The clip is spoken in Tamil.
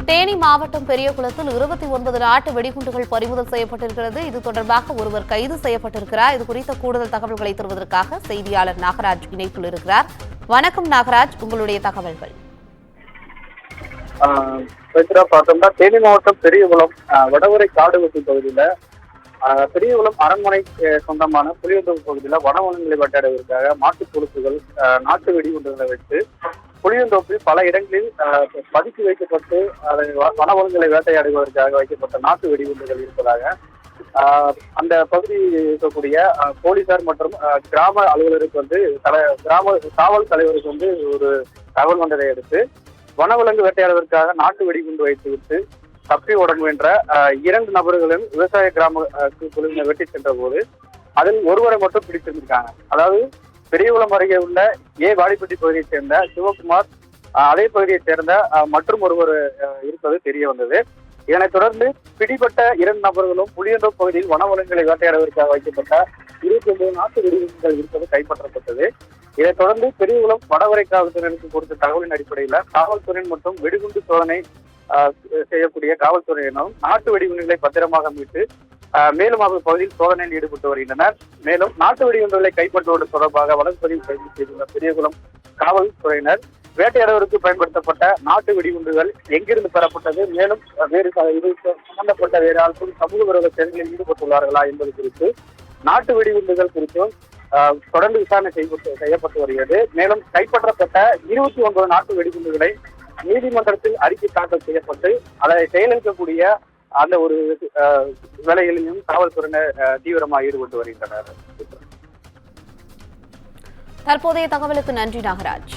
தேனி மாவட்டம் பெரியகுளத்தில் 29 நாட்டு வெடிகுண்டுகள் பறிமுதல் செய்யப்பட்டிருக்கிறது. இது தொடர்பாக ஒருவர் கைது செய்யப்பட்டிருக்கிறார். இது குறித்த கூடுதல் தகவல்களை தருவதற்காக செய்தியாளர் நாகராஜ் இணைப்பில் இருக்கிறார். வணக்கம் நாகராஜ், உங்களுடைய தகவல்கள். பார்த்தோம்னா தேனி மாவட்டம் பெரியகுளம் வடவரை காடுவெட்டி பகுதியில பெரியகுளம் அரண்மனை சொந்தமான புளியந்தோப்பு பகுதியில வனவளங்களை வேட்டையாடுவதற்காக மாட்டுக் கொழுப்புகள் நாட்டு வெடிகுண்டுகளை வைத்து புளியந்தோப்பில் பல இடங்களில் பதுக்கி வைக்கப்பட்டு அதை வனவளங்களை வேட்டையாடுவதற்காக வைக்கப்பட்ட நாட்டு வெடிகுண்டுகள் இருப்பதாக அந்த பகுதியில் இருக்கக்கூடிய போலீசார் மற்றும் கிராம அலுவலருக்கு கிராம காவல் தலைவருக்கு ஒரு தகவல் வந்ததை அடுத்து வனவிலங்கு வேட்டையாடுவதற்காக நாட்டு வெடிகுண்டு வைத்துவிட்டு தப்பி ஓட முயன்ற 2 நபர்களும் விவசாய கிராம குழுவினர் வெட்டி சென்ற போது அதில் ஒருவரை மட்டும் பிடித்திருந்திருக்காங்க. அதாவது பெரியகுளம் அருகே உள்ள வாடிப்பட்டி பகுதியைச் சேர்ந்த சிவகுமார், அதே பகுதியைச் சேர்ந்த மற்றும் ஒருவர் இருப்பது தெரிய வந்தது. இதனைத் தொடர்ந்து பிடிபட்ட 2 நபர்களும் புளியந்தோப்பு பகுதியில் வனவளங்களை வேட்டையாடுவதற்காக வைக்கப்பட்ட 29 நாட்டு வெடிகுண்டுகள் இருப்பது கைப்பற்றப்பட்டது. இதைத் தொடர்ந்து பெரியகுளம் வடவரை காவல்துறையினருக்கு கொடுத்த தகவலின் அடிப்படையில் காவல்துறையின் மற்றும் வெடிகுண்டு சோதனை செய்யக்கூடிய காவல்துறையினரும் நாட்டு வெடிகுண்டுகளை பத்திரமாக மீட்டு மேலும் அவர் பகுதியில் சோதனையில் ஈடுபட்டு வருகின்றனர். மேலும் நாட்டு வெடிகுண்டுகளை கைப்பற்றுவது தொடர்பாக வழக்கு பதிவு செய்துள்ள பெரியகுளம் காவல்துறையினர் வேட்டையாடுவதற்கு பயன்படுத்தப்பட்ட நாட்டு வெடிகுண்டுகள் எங்கிருந்து பெறப்பட்டது, மேலும் வேறு இது சம்பந்தப்பட்ட வேறு ஆட்கள் சமூக விரோத செயல்களில் ஈடுபட்டுள்ளார்களா என்பது குறித்து நாட்டு வெடிகுண்டுகள் குறித்தும் தொடர்ந்து விசாரணை செய்யப்பட்டு வருகிறது. மேலும் கைப்பற்றப்பட்ட 29 நாட்டு வெடிகுண்டுகளை நீதிமன்றத்தில் அறிக்கை தாக்கல் செய்யப்பட்டு அதை செயலிழக்கக்கூடிய அந்த ஒரு வேலைகளிலும் காவல்துறையினர் தீவிரமாக ஈடுபட்டு வருகின்றனர். தற்போதைய தகவலுக்கு நன்றி நாகராஜ்.